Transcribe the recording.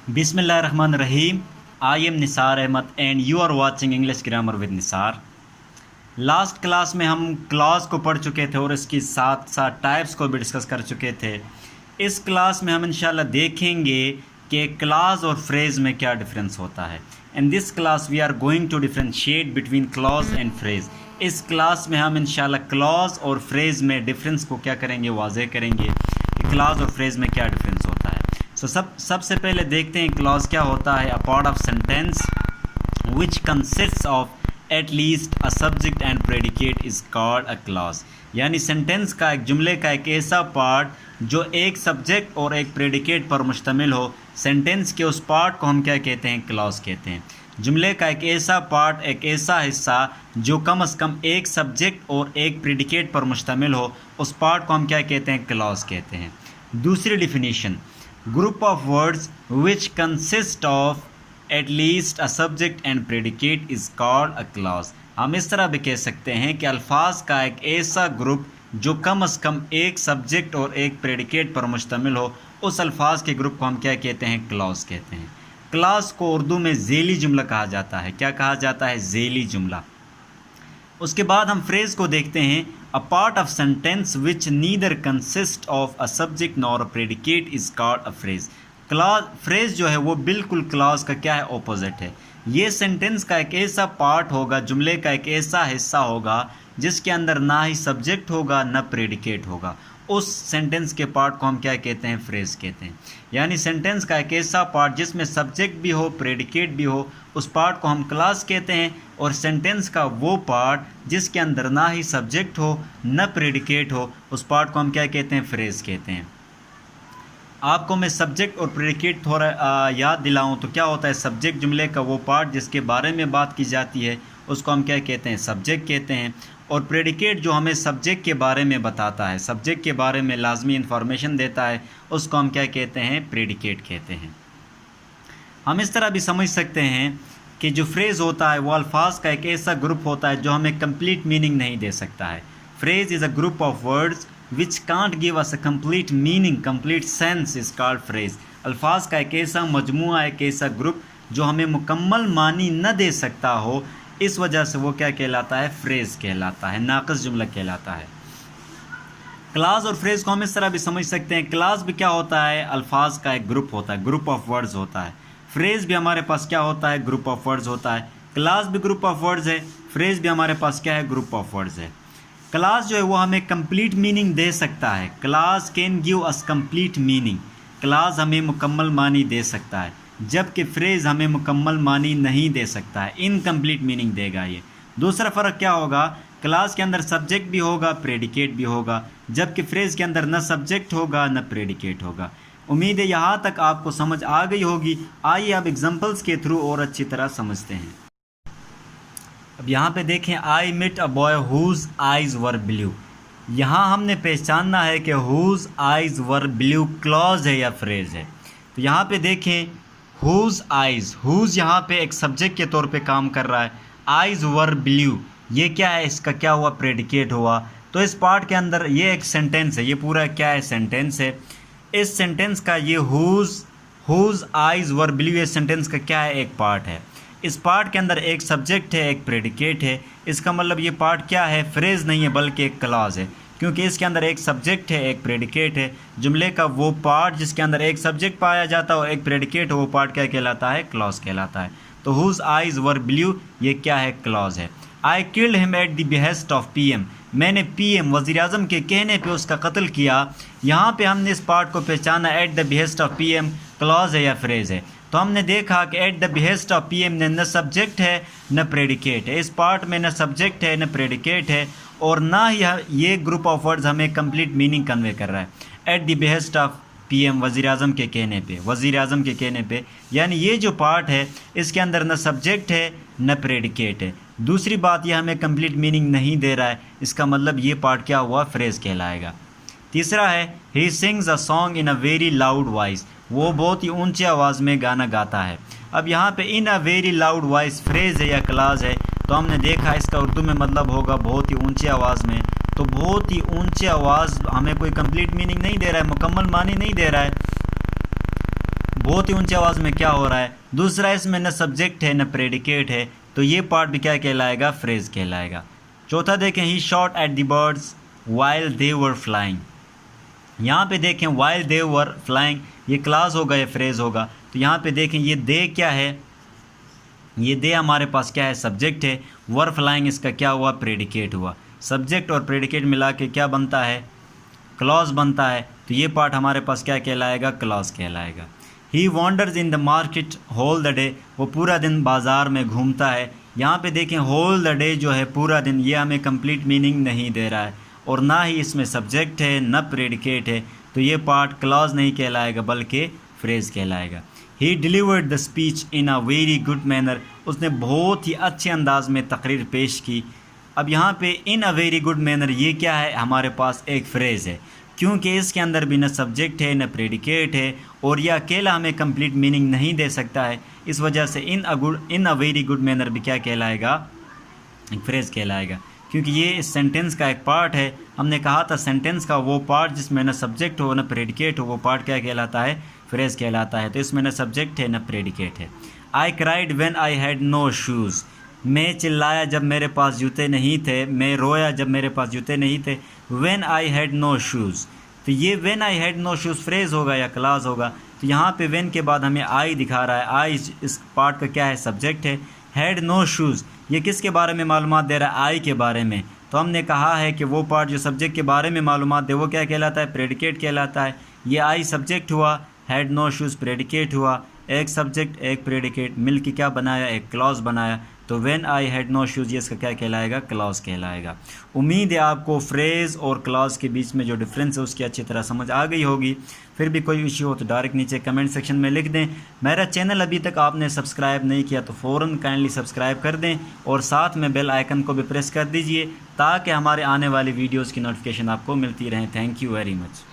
Bismillahirrahmanirrahim. I am Nisar Ahmed and you are watching English Grammar with Nisar. Last class में हम clause को पढ़ चुके थे और इसकी साथ साथ टाइप्स को भी डिस्कस कर चुके थे। इस क्लास में हम इंशाल्लाह देखेंगे कि क्लॉज और फ्रेज़ में क्या डिफरेंस होता है। In this class we are going to differentiate between clause and phrase. इस क्लास में हम इंशाल्लाह क्लॉज और फ्रेज़ में डिफरेंस को क्या करेंगे, वाज़े करेंगे कि क्लॉज और फ्रेज़ में क्या डिफरेंस होता है। सबसे पहले देखते हैं क्लॉज क्या होता है। A part of sentence which consists of at least a subject and predicate is called a clause. यानी सेंटेंस का, एक जुमले का एक ऐसा पार्ट जो एक सब्जेक्ट और एक प्रेडिकेट पर मुश्तमिल हो, सेंटेंस के उस पार्ट को हम क्या कहते हैं, क्लॉज कहते हैं। जुमले का एक ऐसा पार्ट, एक ऐसा हिस्सा जो कम से कम एक सब्जेक्ट और एक प्रेडिकेट पर मुश्तमिल हो, उस पार्ट को हम क्या कहते हैं, क्लॉज कहते हैं। दूसरी definition, group of words which consist of at least a subject and predicate is called a clause. हम इस तरह भी कह सकते हैं कि अल्फाज का एक ऐसा ग्रुप जो कम से कम एक सब्जेक्ट और एक प्रेडिकेट पर मुश्तमिल हो, उस अल्फाज के ग्रुप को हम क्या कहते हैं, क्लॉज कहते हैं। क्लॉज को उर्दू में ज़ेली जुमला कहा जाता है। क्या कहा जाता है, ज़ेली जुमला। उसके बाद हम फ्रेज़ को देखते हैं। A part of sentence which neither consist of a subject nor a predicate is called a phrase. Clause, phrase जो है वो बिल्कुल क्लॉज का क्या है, ऑपोजिट है। ये सेंटेंस का एक ऐसा पार्ट होगा, जुमले का एक ऐसा हिस्सा होगा जिसके अंदर ना ही सब्जेक्ट होगा ना प्रेडिकेट होगा। उस सेंटेंस के पार्ट को हम क्या कहते हैं, फ्रेज़ कहते हैं। यानी सेंटेंस का एक ऐसा पार्ट जिसमें सब्जेक्ट भी हो, प्रेडिकेट भी हो, उस पार्ट को हम क्लॉज कहते हैं। और सेंटेंस का वो पार्ट जिसके अंदर ना ही सब्जेक्ट हो न प्रेडिकेट हो, उस पार्ट को हम क्या कहते हैं, फ्रेज़ कहते हैं। आपको मैं सब्जेक्ट और प्रेडिकेट थोड़ा याद दिलाऊं तो क्या होता है, सब्जेक्ट जुमले का वो पार्ट जिसके बारे में बात की जाती है उसको हम क्या कहते हैं, सब्जेक्ट कहते हैं। और प्रेडिकेट जो हमें सब्जेक्ट के बारे में बताता है, सब्जेक्ट के बारे में लाजमी इंफॉर्मेशन देता है, उसको हम क्या कहते हैं, प्रेडिकेट कहते हैं। हम इस तरह भी समझ सकते हैं कि जो फ्रेज़ होता है वो अल्फाज का एक ऐसा ग्रुप होता है जो हमें कंप्लीट मीनिंग नहीं दे सकता है। Phrase is a group of words which can't give us a complete meaning, complete sense is called phrase. अल्फाज का एक ऐसा मजमुआ, एक ऐसा ग्रुप जो हमें मुकम्मल मानी न दे सकता हो, इस वजह से वो क्या कहलाता है, फ्रेज़ कहलाता है, नाक़िस जुमला कहलाता है। क्लॉज और फ्रेज़ को हम इस तरह भी समझ सकते हैं। क्लॉज भी क्या होता है, अल्फाज का एक ग्रुप होता है, ग्रुप ऑफ वर्ड्स होता है। फ्रेज़ भी हमारे पास क्या होता है, ग्रुप ऑफ वर्ड्स होता है। क्लॉज भी ग्रुप ऑफ वर्ड्स है, फ्रेज़ भी हमारे पास क्या है, ग्रुप ऑफ वर्ड्स है। क्लॉज जो है वो हमें कंप्लीट मीनिंग दे सकता है। Clause can give us complete meaning. Clause हमें मुकम्मल मानी दे सकता है, जबकि फ्रेज़ हमें मुकम्मल मानी नहीं दे सकता है, इनकम्प्लीट मीनिंग देगा ये। दूसरा फ़र्क क्या होगा, क्लॉज के अंदर सब्जेक्ट भी होगा, प्रेडिकेट भी होगा, जबकि फ्रेज़ के अंदर न सब्जेक्ट होगा न प्रेडिकेट होगा। उम्मीद है यहाँ तक आपको समझ आ गई होगी। आइए अब एग्जांपल्स के थ्रू और अच्छी तरह समझते हैं। अब यहाँ पे देखें, I met a boy whose eyes were blue. यहाँ हमने पहचानना है कि whose eyes were blue clause है या फ्रेज़ है। तो यहाँ पे देखें, हुज आइज़, हुज यहाँ पे एक सब्जेक्ट के तौर पे काम कर रहा है। आइज़ वर ब्लू, ये क्या है, इसका क्या हुआ, प्रेडिकेट हुआ। तो इस पार्ट के अंदर ये एक सेंटेंस है, ये पूरा क्या है, सेंटेंस है। इस सेंटेंस का ये हुज आइज़ वर ब्लू, ये सेंटेंस का क्या है, एक पार्ट है। इस पार्ट के अंदर एक सब्जेक्ट है, एक प्रेडिकेट है। इसका मतलब ये पार्ट क्या है, फ्रेज़ नहीं है बल्कि एक क्लॉज है, क्योंकि इसके अंदर एक सब्जेक्ट है, एक प्रेडिकेट है। जुमले का वो पार्ट जिसके अंदर एक सब्जेक्ट पाया जाता है और एक प्रेडिकेट हो, वो पार्ट क्या कहलाता है, क्लॉज कहलाता है। तो हुज आइज़ वर ब्लू ये क्या है, क्लॉज है। I killed him at the behest of PM, मैंने पीएम वज़ीर आज़म के कहने पे उसका कत्ल किया। यहाँ पे हमने इस पार्ट को पहचाना, at the behest of PM clause है या फ्रेज़ है। तो हमने देखा कि at the behest of PM ने न सब्जेक्ट है न प्रेडिकेट है। इस पार्ट में न सब्जेक्ट है न प्रेडिकेट है, और ना ही ये ग्रुप ऑफ वर्ड्स हमें कंप्लीट मीनिंग कन्वे कर रहा है। At the behest of PM, वज़ीर आज़म के कहने पे, वज़ीर आज़म के कहने पे, यानी ये जो पार्ट है इसके अंदर न सब्जेक्ट है न प्रेडिकेट है। दूसरी बात, ये हमें कंप्लीट मीनिंग नहीं दे रहा है, इसका मतलब ये पार्ट क्या हुआ, फ्रेज़ कहलाएगा। तीसरा है, he sings a song in a very loud voice, वो बहुत ही ऊंची आवाज़ में गाना गाता है। अब यहाँ पे in a very loud voice phrase है या क्लॉज है। तो हमने देखा इसका उर्दू में मतलब होगा बहुत ही ऊंची आवाज़ में। तो बहुत ही ऊंची आवाज़ हमें कोई कंप्लीट मीनिंग नहीं दे रहा है, मुकम्मल मानी नहीं दे रहा है। बहुत ही ऊंची आवाज़ में क्या हो रहा है। दूसरा, इसमें न सब्जेक्ट है न प्रेडिकेट है, तो ये पार्ट भी क्या कहलाएगा, फ्रेज कहलाएगा। चौथा देखें, he shot at the birds while they were flying. यहाँ पे देखें वाइल दे वर फ्लाइंग, ये क्लास होगा, ये फ्रेज होगा। तो यहाँ पे देखें ये दे क्या है, ये दे हमारे पास क्या है, सब्जेक्ट है। वर फ्लाइंग इसका क्या हुआ, प्रेडिकेट हुआ। सब्जेक्ट और प्रेडिकेट मिला के क्या बनता है, क्लॉज बनता है। तो ये पार्ट हमारे पास क्या कहलाएगा, क्लॉज कहलाएगा। He wanders in the market whole the day, वो पूरा दिन बाज़ार में घूमता है। यहाँ पे देखें होल द डे जो है पूरा दिन, ये हमें कंप्लीट मीनिंग नहीं दे रहा है और ना ही इसमें सब्जेक्ट है न प्रेडिकेट है, तो ये पार्ट क्लॉज नहीं कहलाएगा बल्कि फ्रेज कहलाएगा। He delivered the speech in a very good manner, उसने बहुत ही अच्छे अंदाज में तकरीर पेश की। अब यहाँ पे in a very good manner ये क्या है, हमारे पास एक फ्रेज़ है, क्योंकि इसके अंदर भी न सब्जेक्ट है न प्रेडिकेट है और यह अकेला हमें कंप्लीट मीनिंग नहीं दे सकता है। इस वजह से इन अ वेरी गुड मैनर भी क्या कहलाएगा, एक फ्रेज़ कहलाएगा, क्योंकि ये इस सेंटेंस का एक पार्ट है। हमने कहा था सेंटेंस का वो पार्ट जिसमें न सब्जेक्ट हो न प्रेडिकेट हो, वो पार्ट क्या कहलाता है, फ्रेज़ कहलाता है। तो इसमें न सब्जेक्ट है न प्रेडिकेट है। I cried when I had no shoes, मैं चिल्लाया जब मेरे पास जूते नहीं थे, मैं रोया जब मेरे पास जूते नहीं थे। When I had no shoes, तो ये when I had no shoes phrase होगा या क्लॉज होगा। तो यहाँ पे व्हेन के बाद हमें आई दिखा रहा है, आई इस पार्ट का क्या है, सब्जेक्ट है। हैड नो शूज़ ये किसके बारे में मालूमात दे रहा है, आई के बारे में। तो हमने कहा है कि वो पार्ट जो सब्जेक्ट के बारे में मालूमात दे वो क्या कहलाता है, प्रेडिकेट कहलाता है। ये आई सब्जेक्ट हुआ, हैड नो शूज़ प्रेडिकेट हुआ, एक सब्जेक्ट एक प्रेडिकेट मिल के क्या बनाया, एक क्लॉज बनाया। तो when I had no shoes ये इसका क्या कहलाएगा, क्लॉज कहलाएगा। उम्मीद है आपको फ्रेज़ और क्लॉज के बीच में जो डिफरेंस है उसकी अच्छी तरह समझ आ गई होगी। फिर भी कोई इश्यू हो तो डायरेक्ट नीचे कमेंट सेक्शन में लिख दें। मेरा चैनल अभी तक आपने सब्सक्राइब नहीं किया तो फ़ौरन काइंडली सब्सक्राइब कर दें और साथ में बेल आइकन को भी प्रेस कर दीजिए ताकि हमारे आने वाली वीडियोज़ की नोटिफिकेशन आपको मिलती रहे। Thank you very much.